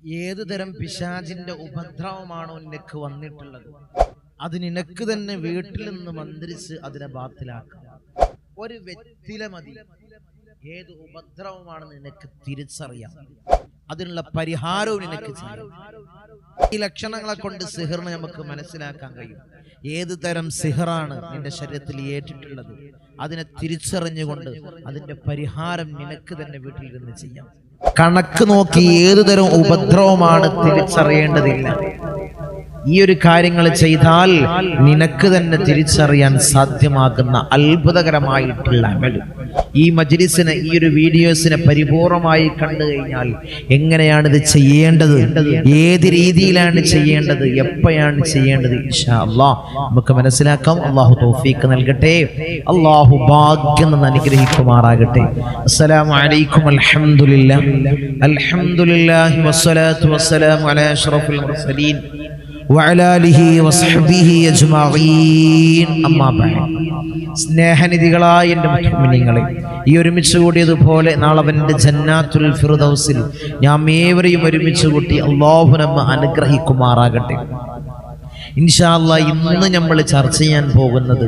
ഏതു തരം പിശാചിന്റെ ഉപദ്രവമാണോ നിനക്ക് വന്നിട്ടുള്ളത്, അത് നിനക്ക് തന്നെ വീട്ടിൽ നിന്ന് മന്ത്രിച്ച് അതിനെ ബാത്തിലാക്കാം. ഒരു വ്യക്തിയിലെ മതി. ഏത് ഉപദ്രവമാണെന്ന് നിനക്ക് തിരിച്ചറിയാം, അതിനുള്ള പരിഹാരവും നിനക്ക് ചെയ്യാം. ഈ ലക്ഷണങ്ങളെ കൊണ്ട് സിഹറിനെ നമുക്ക് മനസ്സിലാക്കാൻ കഴിയും. ഏത് തരം സിഹറാണ് നിന്റെ ശരീരത്തിൽ ഏറ്റിട്ടുള്ളത്, അതിനെ തിരിച്ചറിഞ്ഞുകൊണ്ട് അതിന്റെ പരിഹാരം നിനക്ക് തന്നെ വീട്ടിൽ നിന്ന് ചെയ്യാം. കണക്ക് നോക്കി ഏതുതരം ഉപദ്രവമാണ് തിരിച്ചറിയേണ്ടതില്ല. ഈ ഒരു കാര്യങ്ങൾ ചെയ്താൽ നിനക്ക് തന്നെ തിരിച്ചറിയാൻ സാധ്യമാകുന്ന അത്ഭുതകരമായിട്ടുള്ള അമൽ. ഈ മജ്‌ലിസിനെ, ഈ ഒരു വീഡിയോസിനെ പരിപൂർണമായി കണ്ടു കഴിഞ്ഞാൽ എങ്ങനെയാണ് ഇത് ചെയ്യേണ്ടത്, ഏത് രീതിയിലാണ് ചെയ്യേണ്ടത്, എപ്പോഴാണ് ചെയ്യേണ്ടത്, ഇൻഷാ അല്ലാഹ് നമുക്ക് മനസ്സിലാക്കാം. അല്ലാഹു തൗഫീഖ് നൽകട്ടെ, അല്ലാഹു ഭാഗ്യം അനുഗ്രഹിക്കുമാറാകട്ടെ. അസ്സലാമു അലൈക്കും. അൽഹംദുലില്ലാഹി വസ്സലാത്തു വസ്സലാമു അലാ അഷ്റഫിൽ മുർസലീൻ വഅലാ ആലിഹി വസ്ഹബിഹി അജ്മഈൻ. അമ്മാ ബഅദ്. സ്നേഹനിധികളായ എൻ്റെ മുഅ്മിനീങ്ങളെ, ഈ ഒരുമിച്ച് കൂടിയതുപോലെ നാളെ അവൻ്റെ ജന്നാത്തുൽ ഫിർദൗസിൽ നാം ഏവരെയും ഒരുമിച്ച് കൂട്ടി അല്ലാഹു നമ്മെ അനുഗ്രഹിക്കുമാറാകട്ടെ. ഇൻഷാ അല്ലാഹ് ഇന്ന് നമ്മൾ ചർച്ച ചെയ്യാൻ പോകുന്നത്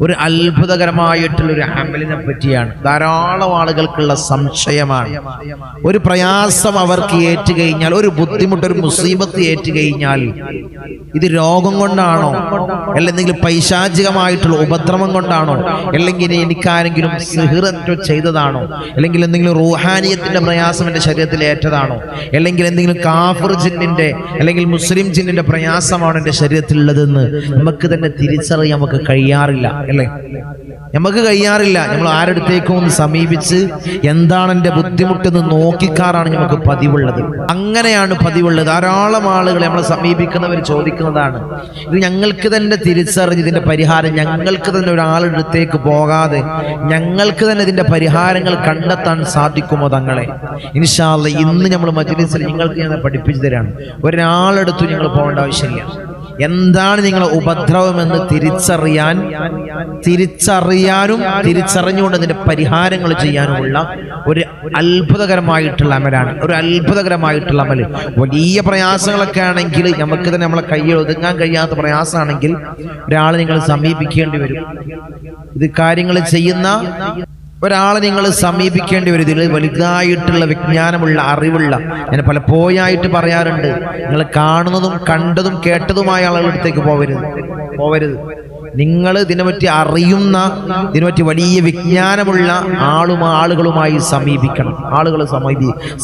ഒരു അത്ഭുതകരമായിട്ടുള്ളൊരു അമലിനെ പറ്റിയാണ്. ധാരാളം ആളുകൾക്കുള്ള സംശയമാണ്. ഒരു പ്രയാസം അവർക്ക് ഏറ്റുകഴിഞ്ഞാൽ, ഒരു ബുദ്ധിമുട്ട്, ഒരു മുസീബത്ത് ഏറ്റുകഴിഞ്ഞാൽ ഇത് രോഗം കൊണ്ടാണോ, അല്ലെങ്കിൽ പൈശാചികമായിട്ടുള്ള ഉപദ്രവം കൊണ്ടാണോ, അല്ലെങ്കിൽ എനിക്കാരെങ്കിലും സിഹ്ർ ചെയ്തതാണോ, അല്ലെങ്കിൽ എന്തെങ്കിലും റൂഹാനിയത്തിന്റെ പ്രയാസം എൻ്റെ ശരീരത്തിൽ ഏറ്റതാണോ, അല്ലെങ്കിൽ എന്തെങ്കിലും കാഫിർ ജിന്നിന്റെ അല്ലെങ്കിൽ മുസ്ലിം ജിന്നിന്റെ പ്രയാസമാണോ എൻ്റെ ശരീരത്തിലുള്ളതെന്ന് നമുക്ക് തന്നെ തിരിച്ചറിയാൻ നമുക്ക് കഴിയാറില്ല, അല്ലേ? നമുക്ക് കഴിയാറില്ല. നമ്മൾ ആരടുത്തേക്കും ഒന്ന് സമീപിച്ച് എന്താണ് എൻ്റെ ബുദ്ധിമുട്ടെന്ന് നോക്കിക്കാറാണ് നമുക്ക് പതിവുള്ളത്. അങ്ങനെയാണ് പതിവുള്ളത്. ധാരാളം ആളുകളെ നമ്മളെ സമീപിക്കുന്നവർ ചോദിക്കുന്നതാണ്, ഇത് ഞങ്ങൾക്ക് തന്നെ തിരിച്ചറിഞ്ഞ് ഇതിന്റെ പരിഹാരം ഞങ്ങൾക്ക് തന്നെ ഒരാളുടെ അടുത്തേക്ക് പോകാതെ ഞങ്ങൾക്ക് തന്നെ ഇതിന്റെ പരിഹാരങ്ങൾ കണ്ടെത്താൻ സാധിക്കുമോ തങ്ങളെ? ഇൻഷാ അല്ലാഹ് ഇന്ന് നമ്മൾ മജ്‌ലിസിൽ നിങ്ങൾക്ക് ഞാൻ പഠിപ്പിച്ചു തരാണ്. ഒരാളെടുത്തും നിങ്ങൾ പോകേണ്ട ആവശ്യമില്ല. എന്താണ് നിങ്ങളെ ഉപദ്രവമെന്ന് തിരിച്ചറിയാനും തിരിച്ചറിഞ്ഞുകൊണ്ട് അതിന്റെ പരിഹാരങ്ങൾ ചെയ്യാനുമുള്ള ഒരു അത്ഭുതകരമായിട്ടുള്ള അമലാണ്. ഒരു അത്ഭുതകരമായിട്ടുള്ള അമല്. വലിയ പ്രയാസങ്ങളൊക്കെ ആണെങ്കിൽ, നമുക്ക് തന്നെ നമ്മളെ കയ്യിൽ ഒതുങ്ങാൻ കഴിയാത്ത പ്രയാസമാണെങ്കിൽ ഒരാളെ നിങ്ങൾ സമീപിക്കേണ്ടി വരും. ഇത് കാര്യങ്ങൾ ചെയ്യുന്ന ഒരാളെ നിങ്ങൾ സമീപിക്കേണ്ടി വരും. ഇതിൽ വലുതായിട്ടുള്ള വിജ്ഞാനമുള്ള, അറിവുള്ള, ഞാൻ പലപ്പോഴായിട്ട് പറയാറുണ്ട്, നിങ്ങൾ കാണുന്നതും കണ്ടതും കേട്ടതുമായ ആളുകളുടെ അടുത്തേക്ക് പോവരുത്. നിങ്ങൾ ഇതിനെപ്പറ്റി അറിയുന്ന, ഇതിനെപ്പറ്റി വലിയ വിജ്ഞാനമുള്ള ആളുകളുമായി സമീപിക്കണം.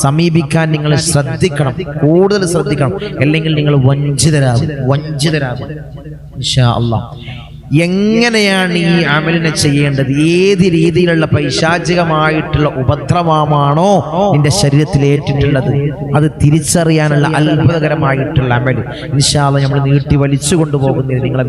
സമീപിക്കാൻ നിങ്ങൾ ശ്രദ്ധിക്കണം, കൂടുതൽ ശ്രദ്ധിക്കണം. അല്ലെങ്കിൽ നിങ്ങൾ വഞ്ചിതരാകും. ഇൻഷാ അല്ലാഹ് എങ്ങനെയാണ് ഈ അമലിനെ ചെയ്യേണ്ടത്, ഏത് രീതിയിലുള്ള പൈശാചികമായിട്ടുള്ള ഉപദ്രവമാണോ നിന്റെ ശരീരത്തിൽ ഏറ്റിട്ടുള്ളത്, അത് തിരിച്ചറിയാനുള്ള അത്ഭുതകരമായിട്ടുള്ള അമൽ ഇൻഷാ അല്ലാഹ് നമ്മൾ നീട്ടി വലിച്ചു കൊണ്ടുപോകുന്നില്ല. നിങ്ങളെ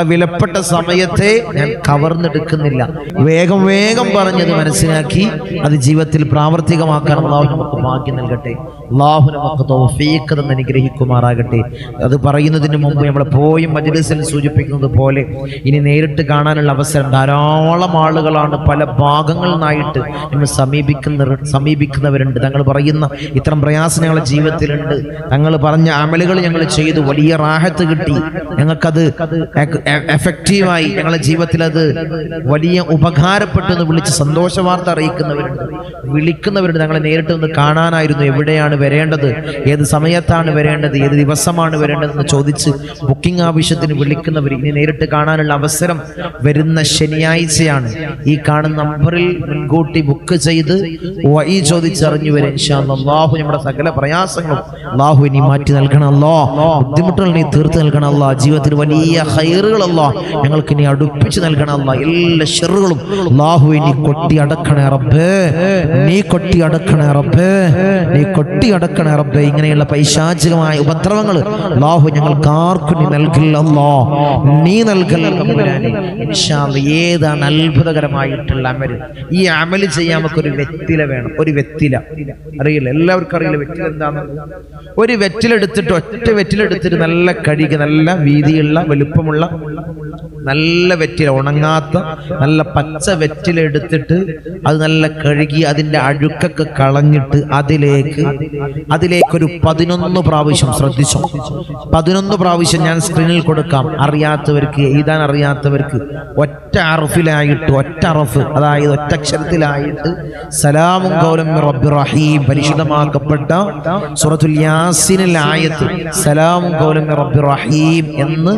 വിലപ്പെട്ട സമയത്തെ ഞാൻ കവർന്നെടുക്കുന്നില്ല. വേഗം പറഞ്ഞത് മനസ്സിലാക്കി അത് ജീവിതത്തിൽ പ്രാവർത്തികമാക്കാൻ അല്ലാഹു നമുക്ക് ഭാഗ്യം നൽകട്ടെ. അല്ലാഹു നമുക്ക് തൗഫീഖ് തന്ന് അനുഗ്രഹിക്കുമാറാകട്ടെ. അത് പറയുന്നതിന് മുമ്പ് നമ്മൾ പോയി മജ്‌ലിസിൽ സൂചിപ്പിക്കുന്നത് പോലെ ഇനി നേരിട്ട് കാണാനുള്ള അവസരം ധാരാളം ആളുകളാണ് പല ഭാഗങ്ങളിൽ നിന്നായിട്ട് നമ്മൾ സമീപിക്കുന്നവരുണ്ട്. തങ്ങൾ പറയുന്ന ഇത്തരം പ്രയാസം ഞങ്ങളുടെ ജീവിതത്തിലുണ്ട്, തങ്ങൾ പറഞ്ഞ അമലുകൾ ഞങ്ങൾ ചെയ്തു, വലിയ റാഹത്ത് കിട്ടി, ഞങ്ങൾക്കത് എഫക്റ്റീവായി, ഞങ്ങളുടെ ജീവിതത്തിൽ അത് വലിയ ഉപകാരപ്പെട്ടു എന്ന് വിളിച്ച് സന്തോഷ വാർത്ത വിളിക്കുന്നവരുണ്ട്. ഞങ്ങളെ നേരിട്ട് ഒന്ന് കാണാനായിരുന്നു, എവിടെയാണ് വരേണ്ടത്, ഏത് സമയത്താണ് വരേണ്ടത്, ഏത് ദിവസമാണ് വരേണ്ടതെന്ന് ചോദിച്ച് ബുക്കിംഗ് ആവശ്യത്തിന് വിളിക്കുന്നവർ. ഇനി നേരിട്ട് കാണാനുള്ള അവസരം വരുന്ന ശനിയാഴ്ചയാണ്. ഈ കാണുന്ന നമ്പറിൽ മുൻകൂട്ടി ബുക്ക് ചെയ്ത് വഴി ചോദിച്ചറിഞ്ഞു വരെ ഇൻഷാ അല്ലാഹ്. അല്ലാഹു നമ്മുടെ സകല പ്രയാസങ്ങളും അല്ലാഹു ഇനി മാറ്റി നൽകണം. അല്ലാഹ് ബുദ്ധിമുട്ടുകൾ നീ തീർത്ത് നൽകണം. അല്ലാഹ് ജീവിതത്തിൽ വലിയ ഖൈറുകൾ അല്ലാഹ് ഞങ്ങൾക്ക് ഇനി അടുപ്പിച്ച് നൽകണം. അല്ലാഹ് എല്ലാ ഷർറുകളും അല്ലാഹു ഇനി കൊട്ടി അടക്കണേ റബ്ബേ, നീ കൊട്ടി അടക്കണേ റബ്ബേ, നീ കൊട്ടി അടക്കണേ റബ്ബേ. ഇങ്ങനെയുള്ള പൈശാചികമായ ഉപദ്രവങ്ങൾ അല്ലാഹു ഞങ്ങൾക്ക് ആർക്കും നീ നൽകില്ല. അല്ലാഹ് നീ നൽകല്ല തമ്പുരാനെ. ഇൻഷാ അല്ലാഹ് ഏതാണ് അത്ഭുതകരമായിട്ടുള്ള അമൽ? ഈ അമൽ ചെയ്യാൻ നമുക്ക് ഒരു വെറ്റില വേണം. ഒരു വെറ്റില അറിയില്ല, എല്ലാവർക്കും അറിയില്ല വെറ്റില എന്താണെന്ന്. ഒരു വെറ്റിലെടുത്തിട്ട്, ഒറ്റ വെറ്റിലെടുത്തിട്ട് നല്ല കഴുകി, നല്ല വീതിയുള്ള വലുപ്പമുള്ള നല്ല വെറ്റില, ഉണങ്ങാത്ത നല്ല പച്ച വെറ്റില എടുത്തിട്ട് അത് നല്ല കഴുകി അതിൻ്റെ അഴുക്കൊക്കെ കളഞ്ഞിട്ട് അതിലേക്കൊരു 11 പ്രാവശ്യം, ശ്രദ്ധിച്ചോ, 11 പ്രാവശ്യം ഞാൻ സ്ക്രീനിൽ കൊടുക്കാം. അറിയാത്തവർക്ക്, എഴുതാൻ അറിയാത്തവർക്ക് ഒറ്റ അറഫിലായിട്ട്, ഒറ്റ അറഫ് അതായത് ഒറ്റ അക്ഷരത്തിലായിട്ട് സലാമുൻ ഖൗലൻ മിർ റബ്ബിർ റഹീം, പരിശുദ്ധമാക്കപ്പെട്ട സൂറത്തുൽ യാസീനിലെ ആയത്ത് സലാമുൻ ഖൗലൻ മിർ റബ്ബിർ റഹീം എന്ന്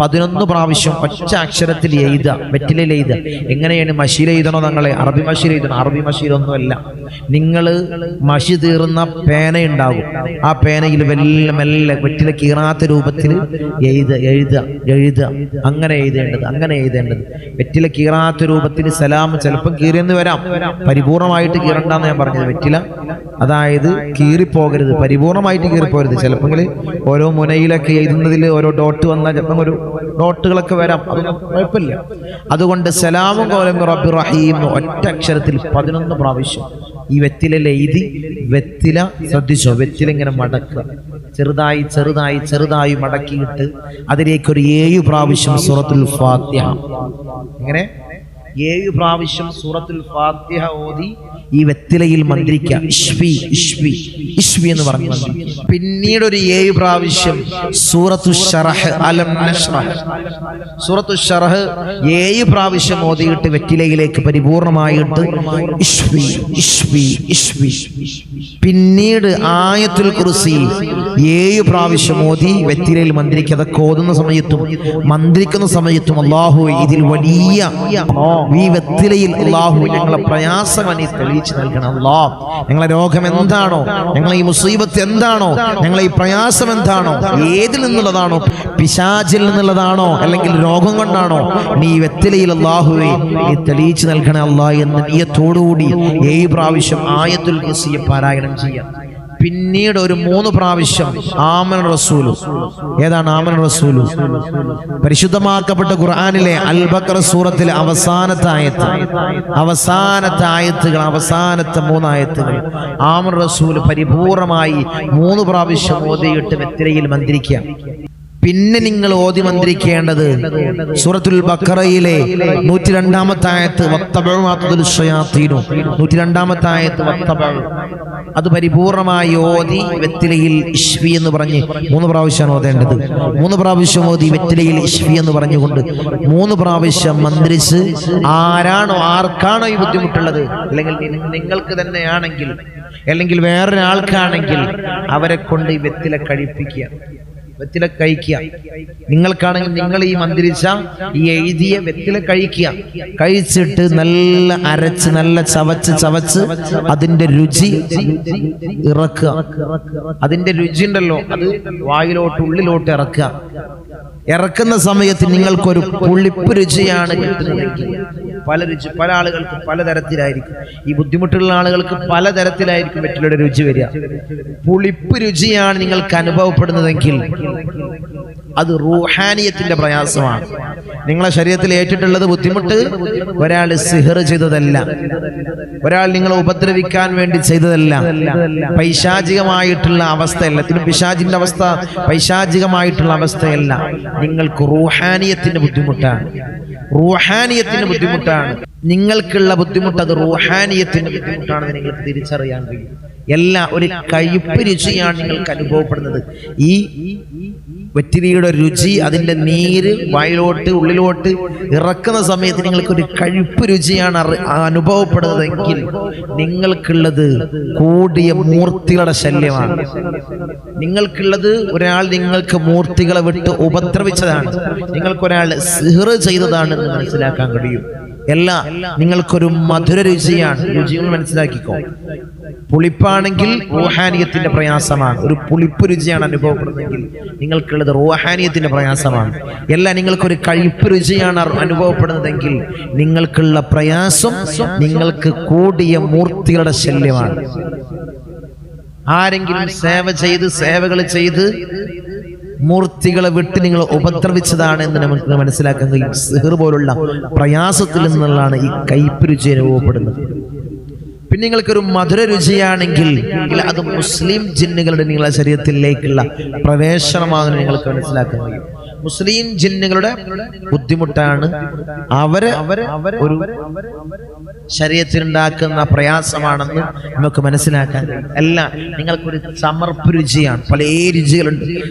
11 പ്രാവശ്യം ഒറ്റ അക്ഷരത്തിൽ എഴുതുക, വെറ്റിലയിൽ എഴുതുക. എങ്ങനെയാണ്? മഷിയിൽ എഴുതണോ? തങ്ങളെ അറബി മഷിയിൽ എഴുതണം. അറബി മഷിയിലൊന്നുമല്ല, നിങ്ങൾ മഷി തീർന്ന പേന ഉണ്ടാകും, ആ പേനയിൽ മെല്ലെ മെല്ലെ വെറ്റില കീറാത്ത രൂപത്തിൽ എഴുതുക. അങ്ങനെ എഴുതേണ്ടത് വെറ്റില കീറാത്ത രൂപത്തിൽ സലാം. ചിലപ്പോൾ കീറിയെന്ന് വരാം, പരിപൂർണമായിട്ട് കീറണ്ടെന്ന് ഞാൻ പറഞ്ഞത്. വെറ്റില അതായത് കീറിപ്പോകരുത്, പരിപൂർണമായിട്ട് കീറിപ്പോകരുത്. ചിലപ്പോൾ ഓരോ മുനയിലൊക്കെ എഴുതുന്നതിൽ ഓരോ ഡോട്ട് വന്നാൽ ചിലപ്പം ഒരു ഡോട്ടുകളൊക്കെ വരാം, അതൊന്നും കുഴപ്പമില്ല. അതുകൊണ്ട് സലാമുൻ ഖൗലൻ മിർ റബ്ബിർ റഹീം ഒറ്റ അക്ഷരത്തിൽ 11 പ്രാവശ്യം ഈ വെറ്റിലയിൽ എഴുതി, വെറ്റില ശ്രദ്ധിച്ചോ, വെറ്റില ഇങ്ങനെ മടക്കുക, ചെറുതായി മടക്കിയിട്ട് അതിലേക്കൊരു 7 പ്രാവശ്യം സൂറത്തുൽ ഫാത്തിഹ, ഇങ്ങനെ 7 പ്രാവശ്യം സൂറത്തുൽ ഫാത്തിഹ ഓതി ഈ വെറ്റിലയിൽ മന്ത്രിക്കുക. ഇഷ്വി എന്ന് പറഞ്ഞു. പിന്നീട് ഒരു 7 പ്രാവശ്യം സൂറത്തു ശറഹ്, അലം നശ്റഹ്, സൂറത്തു ശറഹ് 7 പ്രാവശ്യം ഓതിയിട്ട് വെറ്റിലയിലേക്ക് പരിപൂർണമായിട്ട് ഇഷ്വി. പിന്നീട് ആയത്തുൽ കുർസി 7 പ്രാവശ്യം ഓതി വെറ്റിലയിൽ മന്ത്രിക്കുക. അതൊക്കെ ഓതുന്ന സമയത്തും മന്ത്രിക്കുന്ന സമയത്തും അല്ലാഹു ഇതിൽ വലിയ ഈ വെറ്റിലയിൽ അല്ലാഹു ഞങ്ങളെ പ്രയാസങ്ങൾ നീ തെളിയിച്ചു നൽകണം. അല്ലാഹ് ഞങ്ങളെ രോഗം എന്താണോ, ഞങ്ങളെ ഈ മുസീബത്ത് എന്താണോ, ഞങ്ങളെ ഈ പ്രയാസം എന്താണോ, ഏതിൽ നിന്നുള്ളതാണോ, പിശാചിൽ നിന്നുള്ളതാണോ അല്ലെങ്കിൽ രോഗം കൊണ്ടാണോ, നീ വെറ്റിലയിൽ അല്ലാഹുവേ നീ തെളിയിച്ചു നൽകണേ അല്ലാഹ് എന്ന നിയ്യത്തോടുകൂടി 7 പ്രാവശ്യം ആയത്തുൽ കുർസിയെ പാരായണം ചെയ്യാം. പിന്നീട് ഒരു 3 പ്രാവശ്യം ആമന റസൂലു. ഏതാണ് ആമന റസൂലു? പരിശുദ്ധമാക്കപ്പെട്ട ഖുർആനിലെ അൽ ബഖറ സൂറത്തിലെ അവസാനത്തെ ആയത്തുകൾ, അവസാനത്തെ 3 ആയത്തുകൾ ആമന റസൂൽ പരിപൂർണമായി 3 പ്രാവശ്യം ഓതിയിട്ട് വെറ്റിലയിൽ മന്ത്രിക്കുക. പിന്നെ നിങ്ങൾ ഓതി മന്ത്രിക്കേണ്ടത് സൂറത്തുൽ ബഖറയിലെ 102-ാമത്തെ ആയത്ത് വത്തബഉ മാ തദ്ലു ശയാത്തീനു, 102-ാമത്തെ ആയത്ത് വത്തബഉ, അത് പരിപൂർണമായി ഓതി വെറ്റിലയിൽ ഇഷ്വി എന്ന് പറഞ്ഞ് 3 പ്രാവശ്യമാണ് ഓതേണ്ടത്. 3 പ്രാവശ്യം ഓതി വെറ്റിലയിൽ ഇഷ്വി എന്ന് പറഞ്ഞുകൊണ്ട് 3 പ്രാവശ്യം മന്ത്രിച്ച് ആർക്കാണോ ഈ ബുദ്ധിമുട്ടുള്ളത്, അല്ലെങ്കിൽ നിങ്ങൾക്ക് തന്നെയാണെങ്കിൽ അല്ലെങ്കിൽ വേറൊരാൾക്കാണെങ്കിൽ അവരെ കൊണ്ട് ഈ വെറ്റില കഴിപ്പിക്കുക, വെറ്റില കഴിക്കുക. നിങ്ങൾക്കാണെങ്കിൽ നിങ്ങൾ ഈ മന്ത്രിച്ച ഈ എഴുതിയ വെറ്റില കഴിച്ചിട്ട് നല്ല അരച്ച് നല്ല ചവച്ച് അതിന്റെ രുചി ഇറക്കുക. അതിന്റെ രുചി ഉണ്ടല്ലോ, അത് ഉള്ളിലോട്ട് ഇറക്കുന്ന സമയത്ത് നിങ്ങൾക്കൊരു പുളിപ്പ് രുചിയാണ് കിട്ടുന്നതെങ്കിൽ, പല ആളുകൾക്ക് പലതരത്തിലായിരിക്കും, ഈ ബുദ്ധിമുട്ടുള്ള ആളുകൾക്ക് പലതരത്തിലായിരിക്കും വെറ്റിലയുടെ രുചി വരിക. പുളിപ്പ് രുചിയാണ് നിങ്ങൾക്ക് അനുഭവപ്പെടുന്നതെങ്കിൽ അത് റൂഹാനിയത്തിന്റെ പ്രയാസമാണ്. നിങ്ങളെ ശരീരത്തിൽ ഏറ്റിട്ടുള്ളത് ബുദ്ധിമുട്ട് ഒരാൾ സിഹർ ചെയ്തതല്ല, ഒരാൾ നിങ്ങളെ ഉപദ്രവിക്കാൻ വേണ്ടി ചെയ്തതല്ല, പൈശാചികമായിട്ടുള്ള അവസ്ഥയല്ല. പിശാചിന്റെ അവസ്ഥ പൈശാചികമായിട്ടുള്ള അവസ്ഥയല്ല, നിങ്ങൾക്ക് റൂഹാനിയത്തിന്റെ ബുദ്ധിമുട്ടാണ്. നിങ്ങൾക്കുള്ള ബുദ്ധിമുട്ട് അത് റൂഹാനിയത്തിന്റെ ബുദ്ധിമുട്ടാണെന്ന് നിങ്ങൾക്ക് തിരിച്ചറിയാൻ കഴിയും. ഒരു കയ്പ്പ് രുചിയാണ് നിങ്ങൾക്ക് അനുഭവപ്പെടുന്നത്. ഈ വെറ്റിലയുടെ രുചി, അതിന്റെ നീര് ഉള്ളിലോട്ട് ഇറക്കുന്ന സമയത്ത് നിങ്ങൾക്കൊരു കയ്പ്പ് രുചിയാണ് അനുഭവപ്പെടുന്നതെങ്കിൽ നിങ്ങൾക്കുള്ളത് കൂടിയ മൂർത്തികളുടെ ശല്യമാണ്. നിങ്ങൾക്കുള്ളത് ഒരാൾ നിങ്ങൾക്ക് മൂർത്തികളെ വിട്ട് ഉപദ്രവിച്ചതാണ്, നിങ്ങൾക്കൊരാൾ സിഹർ ചെയ്തതാണെന്ന് മനസ്സിലാക്കാൻ കഴിയും. നിങ്ങൾക്കൊരു മധുര രുചിയാണ്. രുചികൾ മനസ്സിലാക്കിക്കോ. പുളിപ്പാണെങ്കിൽ റൂഹാനിയത്തിന്റെ പ്രയാസമാണ്. ഒരു പുളിപ്പ് രുചിയാണ് അനുഭവപ്പെടുന്നതെങ്കിൽ നിങ്ങൾക്കുള്ളത് റൂഹാനിയത്തിന്റെ പ്രയാസമാണ്. നിങ്ങൾക്കൊരു കയ്പ്പ് രുചിയാണ് അനുഭവപ്പെടുന്നതെങ്കിൽ നിങ്ങൾക്കുള്ള പ്രയാസം നിങ്ങൾക്ക് കൂടിയ മൂർത്തികളുടെ ശല്യമാണ്. ആരെങ്കിലും സേവകൾ ചെയ്ത് മൂർത്തികളെ വിട്ട് നിങ്ങൾ ഉപദ്രവിച്ചതാണ് എന്ന് നമുക്ക് മനസ്സിലാക്കാൻ കഴിയും. സിഹർ പോലുള്ള പ്രയാസത്തിൽ നിന്നുള്ളതാണ് ഈ കയ്പ്പ് രുചി അനുഭവപ്പെടുന്നത്. പിന്നെ നിങ്ങൾക്കൊരു മധുര രുചിയാണെങ്കിൽ അത് മുസ്ലിം ജിന്നുകളുടെ നിങ്ങളുടെ ശരീരത്തിലേക്കുള്ള പ്രവേശനമാണെന്ന് നിങ്ങൾക്ക് മനസ്സിലാക്കാൻ കഴിയും. മുസ്ലിം ജിന്നുകളുടെ ബുദ്ധിമുട്ടാണ്. അവര് ഒരു ശരീരത്തിനുണ്ടാക്കുന്ന പ്രയാസമാണെന്ന് നമുക്ക് മനസ്സിലാക്കാൻ കഴിയും. അല്ല, നിങ്ങൾക്കൊരു ചമർപ്പ് രുചിയാണ്, പല രുചികളുണ്ട്.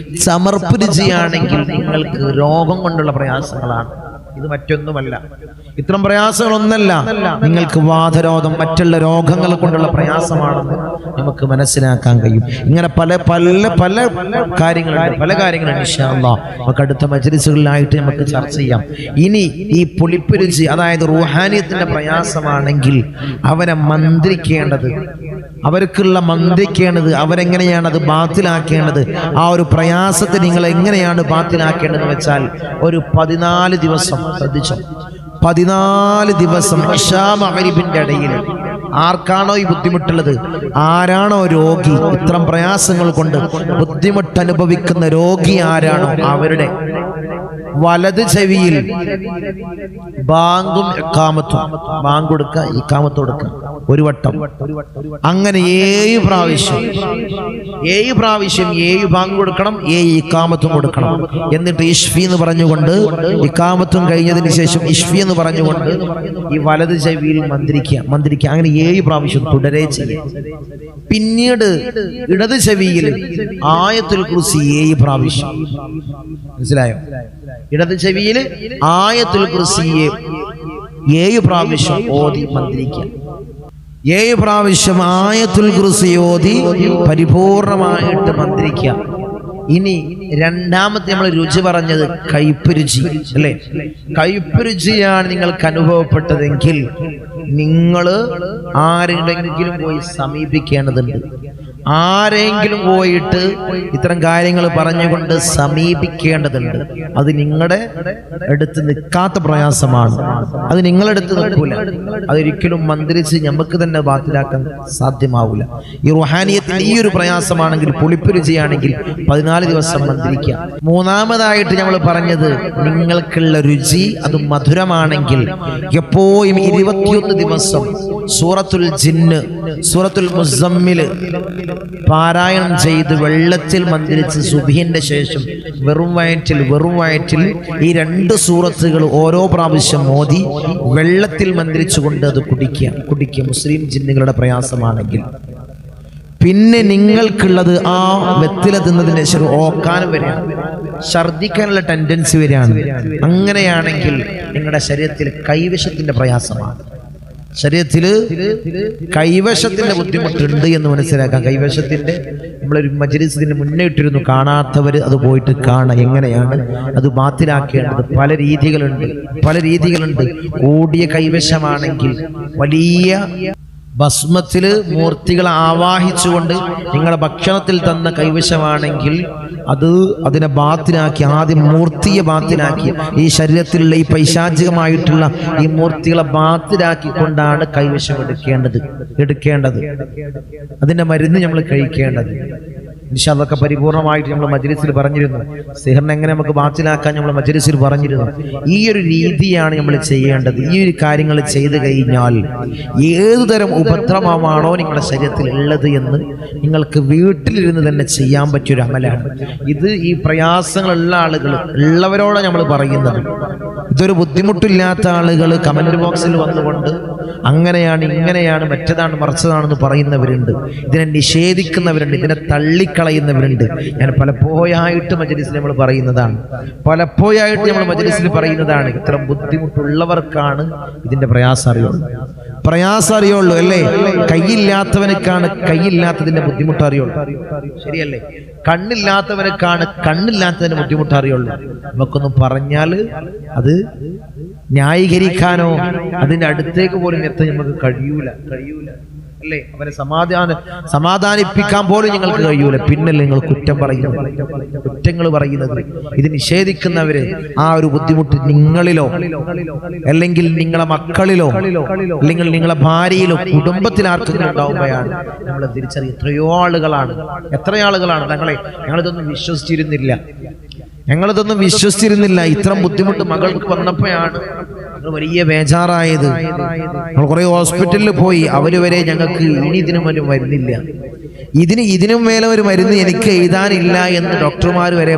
ചമർപ്പ് രുചിയാണെങ്കിൽ നിങ്ങൾക്ക് രോഗം കൊണ്ടുള്ള പ്രയാസങ്ങളാണ്. ഇത് മറ്റൊന്നുമല്ല, ഇത്തരം പ്രയാസങ്ങളൊന്നല്ല. നിങ്ങൾക്ക് വാതരോഗം, മറ്റുള്ള രോഗങ്ങൾ കൊണ്ടുള്ള പ്രയാസമാണെന്ന് നമുക്ക് മനസ്സിലാക്കാൻ കഴിയും. ഇങ്ങനെ പല പല പല കാര്യങ്ങളുണ്ട്. ഇൻഷാ അല്ലാഹ് നമുക്ക് അടുത്ത മജ്‌ലിസുകളിലായിട്ട് നമുക്ക് ചർച്ച ചെയ്യാം. ഇനി ഈ പുളിപ്പ് രുചി, അതായത് റൂഹാനിയത്തിന്റെ പ്രയാസമാണെങ്കിൽ അവരെ മന്ത്രിക്കേണ്ടത്, അവർക്കുള്ള മന്ത്രിക്കേണ്ടത്, അവരെങ്ങനെയാണ് അത് ബാത്തിലാക്കേണ്ടത്, ആ ഒരു പ്രയാസത്തെ നിങ്ങൾ എങ്ങനെയാണ് ബാത്തിലാക്കേണ്ടതെന്ന് വെച്ചാൽ ഒരു 14 ദിവസം ശ്രദ്ധിച്ചു. 14 ദിവസം ഇശാ മഗ്‌രിബിന്റെ ഇടയിൽ ആർക്കാണോ ഈ ബുദ്ധിമുട്ടുള്ളത്, ആരാണോ രോഗി, ഇത്തരം പ്രയാസങ്ങൾ കൊണ്ട് ബുദ്ധിമുട്ട് അനുഭവിക്കുന്ന രോഗി ആരാണോ അവരുടെ വലത് ചെവിയിൽ ബാങ്കും ഇഖാമത്തും, ബാങ്ക് കൊടുക്കുക, ഇഖാമത്ത് കൊടുക്കുക, ഒരു വട്ടം, അങ്ങനെ 7 പ്രാവശ്യം 7 ബാങ്ക് കൊടുക്കണം, 7 ഇഖാമത്തും കൊടുക്കണം. എന്നിട്ട് ഇഷ്ഫി എന്ന് പറഞ്ഞുകൊണ്ട്, ഇഖാമത്തും കഴിഞ്ഞതിന് ശേഷം ഇഷ്ഫി എന്ന് പറഞ്ഞുകൊണ്ട് ഈ വലത് ചെവിയിൽ മന്ത്രിക്കുക. അങ്ങനെ 7 പ്രാവശ്യം തുടരെ ചെയ്യുക. പിന്നീട് ഇടത് ചെവിയിൽ ആയത്തുൽ കുർസി 7 പ്രാവശ്യം. മനസ്സിലായോ? ഇടത് ചെവിയിൽ ആയത്തുൽ കുർസി 7 പ്രാവശ്യം ഓതി മന്ത്രിക്കുക. 7 പ്രാവശ്യം ആയത്തുൽ കുർസി ഓതി പരിപൂർണമായിട്ട് മന്ത്രിക്കുക. ഇനി രണ്ടാമത്തെ നമ്മൾ രുചി പറഞ്ഞത് കയ്പ് രുചി അല്ലേ? കയ്പ് രുചിയാണ് നിങ്ങൾക്ക് അനുഭവപ്പെട്ടതെങ്കിൽ നിങ്ങൾ ആരെങ്കിലും പോയി സമീപിക്കേണ്ടതുണ്ട്. ആരെങ്കിലും പോയിട്ട് ഇത്തരം കാര്യങ്ങൾ പറഞ്ഞുകൊണ്ട് സമീപിക്കേണ്ടതുണ്ട്. അത് നിങ്ങളുടെ അടുത്ത് നിൽക്കാത്ത പ്രയാസമാണ്, അത് നിങ്ങളെടുത്ത് നിൽക്കൂല. അതൊരിക്കലും മന്ത്രിച്ച് നമുക്ക് തന്നെ ബാത്തിലാക്കാൻ സാധ്യമാവില്ല. ഈ റുഹാനിയത്തിന്റെ ഈ ഒരു പ്രയാസമാണെങ്കിൽ, പുളിപ്പ് രുചിയാണെങ്കിൽ 14 ദിവസം മന്ത്രിക്കുക. മൂന്നാമതായിട്ട് നമ്മൾ പറഞ്ഞത്, നിങ്ങൾക്കുള്ള രുചി അത് മധുരമാണെങ്കിൽ എപ്പോഴും 21 ദിവസം സൂറത്തുൽ ജിന്ന്, സൂറത്തുൽ മുസമ്മില് പാരായണം ചെയ്ത് വെള്ളത്തിൽ മന്ത്രിച്ച് സുബ്ഹിന്റെ ശേഷം വെറും വയറ്റിൽ ഈ 2 സൂറത്തുകൾ ഓരോ പ്രാവശ്യം മോദി വെള്ളത്തിൽ മന്ത്രിച്ചുകൊണ്ട് അത് കുടിക്കുക മുസ്ലിം ജിന്നുകളുടെ പ്രയാസമാണെങ്കിൽ. പിന്നെ നിങ്ങൾക്കുള്ളത് ആ വെത്തില തിന്നതിന് ശേഷം ഓക്കാനം വരെയാണ്, ഛർദിക്കാനുള്ള ടെൻഡൻസി വരെയാണ്. അങ്ങനെയാണെങ്കിൽ നിങ്ങളുടെ ശരീരത്തിൽ കൈവശത്തിന്റെ പ്രയാസമാണ്, ശരീരത്തില് കൈവശത്തിന്റെ ബുദ്ധിമുട്ടുണ്ട് എന്ന് മനസ്സിലാക്കാം. കൈവശത്തിന്റെ നമ്മളൊരു മജ്‌ലിസിന് മുന്നേ ഇട്ടിരുന്നു, കാണാത്തവർ അത് പോയിട്ട് കാണാം. എങ്ങനെയാണ് അത് ബാത്തിലാക്കേണ്ടത്? പല രീതികളുണ്ട്. കൂടിയ കൈവശമാണെങ്കിൽ വലിയ ഭസ്മത്തില് മൂർത്തികളെ ആവാഹിച്ചുകൊണ്ട് നിങ്ങളുടെ ഭക്ഷണത്തിൽ തന്ന കൈവശമാണെങ്കിൽ അതിനെ ബാത്തിലാക്കി, ആദ്യം മൂർത്തിയെ ബാത്തിലാക്കി, ഈ ശരീരത്തിലുള്ള ഈ പൈശാചികമായിട്ടുള്ള ഈ മൂർത്തികളെ ബാത്തിലാക്കിക്കൊണ്ടാണ് കൈവശം എടുക്കേണ്ടത്. അതിന്റെ മരുന്ന് നമ്മൾ കഴിക്കേണ്ടത്. അതൊക്കെ പരിപൂർണമായിട്ട് നമ്മൾ മജ്‌ലിസിൽ പറഞ്ഞിരുന്നു. സിഹറിനെ എങ്ങനെ നമുക്ക് ബാത്തിലാക്കാൻ നമ്മൾ മജ്‌ലിസിൽ പറഞ്ഞിരുന്നു. ഈ ഒരു രീതിയാണ് നമ്മൾ ചെയ്യേണ്ടത്. ഈ ഒരു കാര്യങ്ങൾ ചെയ്തു കഴിഞ്ഞാൽ ഏതുതരം ഉപദ്രവമാണോ നിങ്ങളുടെ ശരീരത്തിൽ ഉള്ളത് എന്ന് നിങ്ങൾക്ക് വീട്ടിലിരുന്ന് തന്നെ ചെയ്യാൻ പറ്റിയൊരു അമലാണ് ഇത്. ഈ പ്രയാസങ്ങളുള്ള ആളുകൾ ഉള്ളവരോടാണ് നമ്മൾ പറയുന്നത്. ഇതൊരു ബുദ്ധിമുട്ടില്ലാത്ത ആളുകൾ കമന്റ് ബോക്സിൽ വന്നുകൊണ്ട് അങ്ങനെയാണ്, ഇങ്ങനെയാണ്, മറ്റേതാണ്, മറിച്ചതാണെന്ന് പറയുന്നവരുണ്ട്. ഇതിനെ നിഷേധിക്കുന്നവരുണ്ട്, ഇതിനെ തള്ളിക്കളയുന്നവരുണ്ട്. ഞാൻ പലപ്പോഴായിട്ട് മജ്‌ലിസിൽ നമ്മൾ പറയുന്നതാണ്, ഇത്തരം ബുദ്ധിമുട്ടുള്ളവർക്കാണ് ഇതിന്റെ പ്രയാസം അറിയുള്ളൂ അല്ലേ? കയ്യില്ലാത്തവനക്കാണ് കയ്യില്ലാത്തതിന്റെ ബുദ്ധിമുട്ട് അറിയുള്ളൂ, ശരിയല്ലേ? കണ്ണില്ലാത്തവനക്കാണ് കണ്ണില്ലാത്തതിന്റെ ബുദ്ധിമുട്ട് അറിയുള്ളൂ. നമുക്കൊന്ന് പറഞ്ഞാൽ അത് ന്യായീകരിക്കാനോ അതിന്റെ അടുത്തേക്ക് പോലും എത്താൻ നമുക്ക് കഴിയൂല അല്ലേ? അവരെ സമാധാനിപ്പിക്കാൻ പോലും നിങ്ങൾക്ക് കഴിയൂല. പിന്നല്ലേ നിങ്ങൾ കുറ്റങ്ങൾ പറയുന്നത്? ഇത് നിഷേധിക്കുന്നവര് ആ ഒരു ബുദ്ധിമുട്ട് നിങ്ങളിലോ അല്ലെങ്കിൽ നിങ്ങളെ മക്കളിലോ അല്ലെങ്കിൽ നിങ്ങളെ ഭാര്യയിലോ കുടുംബത്തിൽ ആർക്കെങ്കിലും ഉണ്ടാവുമ്പോഴാണ് നമ്മൾ തിരിച്ചറിയുക. എത്ര ആളുകളാണ് ഞങ്ങളിതൊന്നും വിശ്വസിച്ചിരുന്നില്ല. ഇത്തരം ബുദ്ധിമുട്ട് മകൾക്ക് വന്നപ്പോഴാണ് വലിയ ബേജാറായത്. നമ്മൾ കുറെ ഹോസ്പിറ്റലിൽ പോയി, അവര് വരെ ഞങ്ങൾക്ക് ഇനി ഇതിനും വരുന്നില്ല, ഇതിനും മേലെ ഒരു മരുന്ന് എനിക്ക് എഴുതാനില്ല എന്ന് ഡോക്ടർമാർ വരെ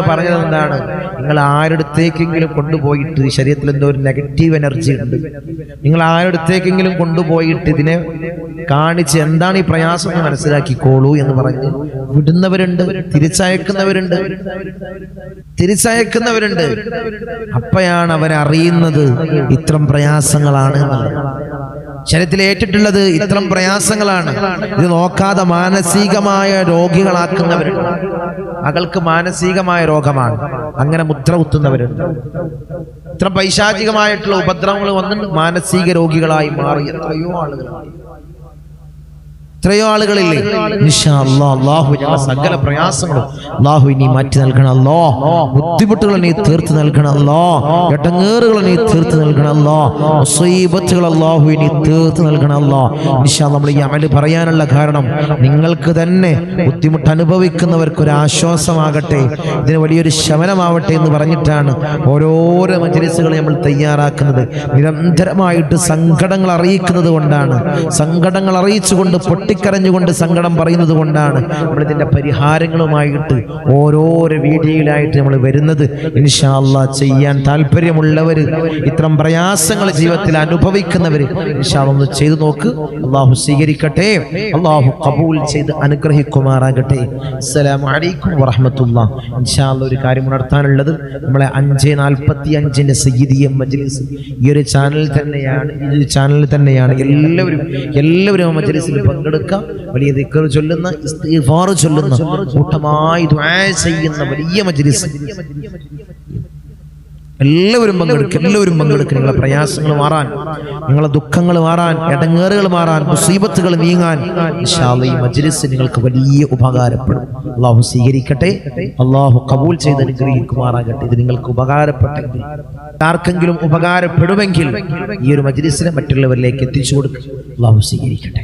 പറഞ്ഞത് എന്താണ്, നിങ്ങൾ ആരുടെത്തേക്കെങ്കിലും കൊണ്ടുപോയിട്ട് ശരീരത്തിൽ എന്തോ ഒരു നെഗറ്റീവ് എനർജി ഉണ്ട്, നിങ്ങൾ ആരുടെത്തേക്കെങ്കിലും കൊണ്ടുപോയിട്ട് ഇതിനെ കാണിച്ച് എന്താണ് ഈ പ്രയാസം എന്ന് മനസ്സിലാക്കിക്കോളൂ എന്ന് പറഞ്ഞ് വിടുന്നവരുണ്ട്, തിരിച്ചയക്കുന്നവരുണ്ട്. അപ്പോഴാണ് അവരറിയുന്നത് ഇത്തരം പ്രയാസങ്ങളാണ് എന്നുള്ളത്. ശരീരത്തിൽ ഏറ്റിട്ടുള്ളത് ഇത്തരം പ്രയാസങ്ങളാണ്. ഇത് നോക്കാതെ മാനസികമായ രോഗികളാക്കുന്നവരുണ്ട്. മകൾക്ക് മാനസികമായ രോഗമാണ്, അങ്ങനെ മുദ്ര കുത്തുന്നവരുണ്ട്. ഇത്തരം പൈശാചികമായിട്ടുള്ള ഉപദ്രവങ്ങൾ വന്നിട്ട് മാനസിക രോഗികളായി മാറി എത്രയോ ആളുകളില്ലേ. ഇൻഷാ അല്ലാഹ് അല്ലാഹു ഞങ്ങളുടെ സകല പ്രയാസങ്ങളും അല്ലാഹു നീ മാറ്റി നൽകണം അല്ലാഹ്, ബുദ്ധിമുട്ടുകൾ നീ തീർത്ത് നൽകണം അല്ലാഹ്, എടങ്ങേറുകൾ നീ തീർത്ത് നൽകണം അല്ലാഹ്, മുസീബത്തുകൾ അല്ലാഹു നീ തീർത്ത് നൽകണം അല്ലാഹ്. ഇൻഷാ അല്ലാഹ് നമ്മൾ ഈ അമല് പറയാനുള്ള കാരണം നിങ്ങൾക്ക് തന്നെ ബുദ്ധിമുട്ട് അനുഭവിക്കുന്നവർക്ക് ഒരു ആശ്വാസമാകട്ടെ, ഇതിന് വലിയൊരു ശമനമാവട്ടെ എന്ന് പറഞ്ഞിട്ടാണ് ഓരോരോ മജ്‌ലിസുകൾ നമ്മൾ തയ്യാറാക്കുന്നത്. നിരന്തരമായിട്ട് സങ്കടങ്ങൾ അറിയിക്കുന്നത് കൊണ്ടാണ്, സങ്കടങ്ങൾ അറിയിച്ചുകൊണ്ട് പൊട്ടിക്കരഞ്ഞുകൊണ്ട് സങ്കടം പറയുന്നത് കൊണ്ടാണ് നമ്മളിതിൻ്റെ പരിഹാരങ്ങളുമായിട്ട് ഓരോരോ വീഡിയോയിലായിട്ട് നമ്മൾ വരുന്നത്. ഇൻഷാ അല്ലാഹ് ചെയ്യാൻ താല്പര്യമുള്ളവർ, ഇത്തരം പ്രയാസങ്ങൾ ജീവിതത്തിൽ അനുഭവിക്കുന്നവർ ഇൻഷാ അല്ലാഹ് ഒന്ന് ചെയ്തു നോക്ക്. അല്ലാഹു സ്വീകരിക്കട്ടെ, അല്ലാഹു ഖബൂൽ ചെയ്ത് അനുഗ്രഹിക്കുമാറാകട്ടെ. അസ്സലാമു അലൈക്കും വറഹ്മത്തുള്ളാഹി. ഇൻഷാ അല്ലാഹ് ഒരു കാര്യം ഉണർത്താനുള്ളത്, നമ്മളെ 5:45 സയ്യിദിയ മജ്‌ലിസ് ഈ ഒരു ചാനലിൽ തന്നെയാണ് എല്ലാവരും മജ്‌ലിസിൽ പങ്കെടുക്കുക. വലിയ ദിക്ർ ചൊല്ലുന്ന, ഇസ്തിഗ്ഫാർ ചൊല്ലുന്ന, കൂട്ടമായി ദുആ ചെയ്യുന്ന വലിയ മജ്‌ലിസ്. എല്ലാവരും പങ്കെടുക്കുക. നിങ്ങളുടെ പ്രയാസങ്ങൾ മാറാൻ, നിങ്ങളുടെ ദുഃഖങ്ങൾ മാറാൻ, ഇടങ്ങേറുകൾ മാറാൻ, മുസീബത്തുകൾ നീങ്ങാൻ ഇൻഷാ അല്ലാഹ് ഈ മജ്‌ലിസ് നിങ്ങൾക്ക് വലിയ ഉപകാരപ്പെടും. അല്ലാഹു സ്വീകരിക്കട്ടെ, അല്ലാഹു ഖബൂൽ ചെയ്ത് അനുഗ്രഹിക്കുമാറാകട്ടെ. ഇത് നിങ്ങൾക്ക് ഉപകാരപ്പെട്ടെങ്കിൽ, ആർക്കെങ്കിലും ഉപകാരപ്പെടുമെങ്കിൽ ഈ ഒരു മജ്‌ലിസിനെ മറ്റുള്ളവരിലേക്ക് എത്തിച്ചു കൊടുക്കുക. അല്ലാഹു സ്വീകരിക്കട്ടെ.